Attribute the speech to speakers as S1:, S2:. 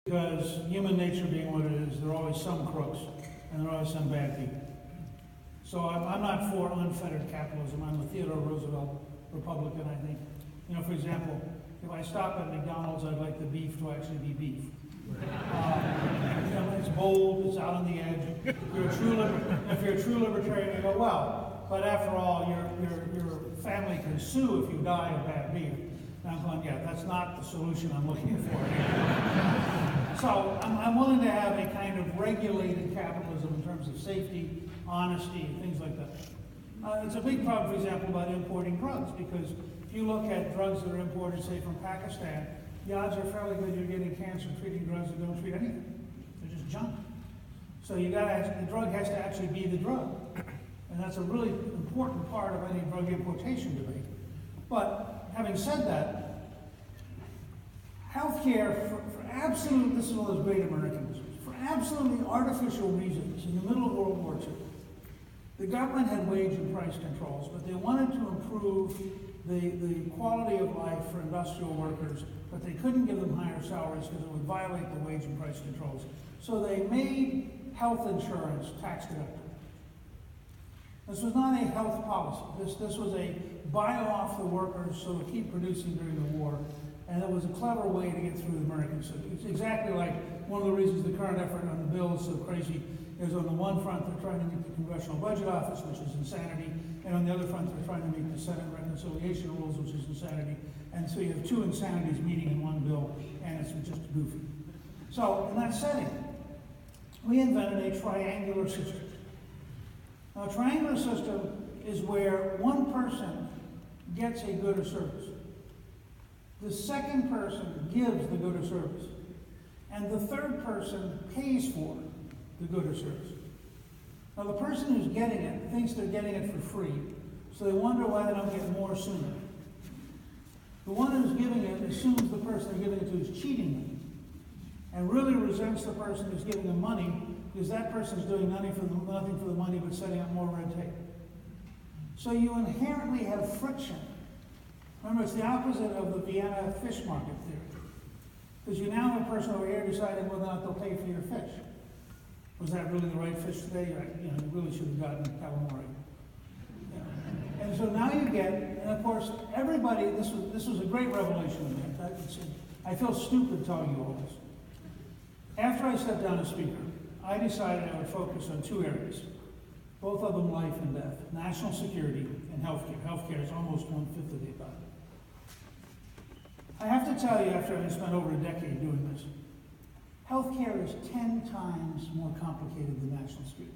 S1: Because human nature being what it is, there are always some crooks and there are always some bad people. So I'm not for unfettered capitalism. I'm a Theodore Roosevelt Republican, I think. You know, for example, if I stop at McDonald's, I'd like the beef to actually be beef. You know, it's bold, it's out on the edge. If you're a true libertarian, you go, well, but after all, your family can sue if you die of bad beef. And I'm going, yeah, that's not the solution I'm looking for. So I'm willing to have a kind of regulated capitalism in terms of safety, honesty, things like that. It's a big problem, for example, about importing drugs, because if you look at drugs that are imported, say, from Pakistan, the odds are fairly good you're getting cancer-treating drugs that don't treat anything. They're just junk. So the drug has to actually be the drug. And that's a really important part of any drug importation debate. But having said that, healthcare, this is one of those great Americanisms, for absolutely artificial reasons, in the middle of World War II, the government had wage and price controls, but they wanted to improve the quality of life for industrial workers, but they couldn't give them higher salaries because it would violate the wage and price controls. So they made health insurance tax deductible. This was not a health policy. This was a buy off the workers so they keep producing during the war. And it was a clever way to get through the American system. It's exactly like one of the reasons the current effort on the bill is so crazy is on the one front they're trying to meet the Congressional Budget Office, which is insanity, and on the other front they're trying to meet the Senate reconciliation rules, which is insanity. And so you have two insanities meeting in one bill, and it's just goofy. So in that setting, we invented a triangular system. Now, a triangular system is where one person gets a good or service. The second person gives the good or service. And the third person pays for the good or service. Now, the person who's getting it thinks they're getting it for free, so they wonder why they don't get more sooner. The one who's giving it assumes the person they're giving it to is cheating them, and really resents the person who's giving them money, because that person's doing nothing for the money but setting up more red tape. So you inherently have friction. Remember, it's the opposite of the Vienna fish market theory. Because you now have a person over here deciding whether or not they'll pay for your fish. Was that really the right fish today? You really should have gotten calamari. Yeah. And so now you get, and of course, everybody, this was a great revelation to me. I feel stupid telling you all this. After I stepped down as speaker, I decided I would focus on two areas, both of them life and death: national security and healthcare. Healthcare is almost 1/5 of the economy. I have to tell you, after having spent over a decade doing this, healthcare is 10 times more complicated than national security.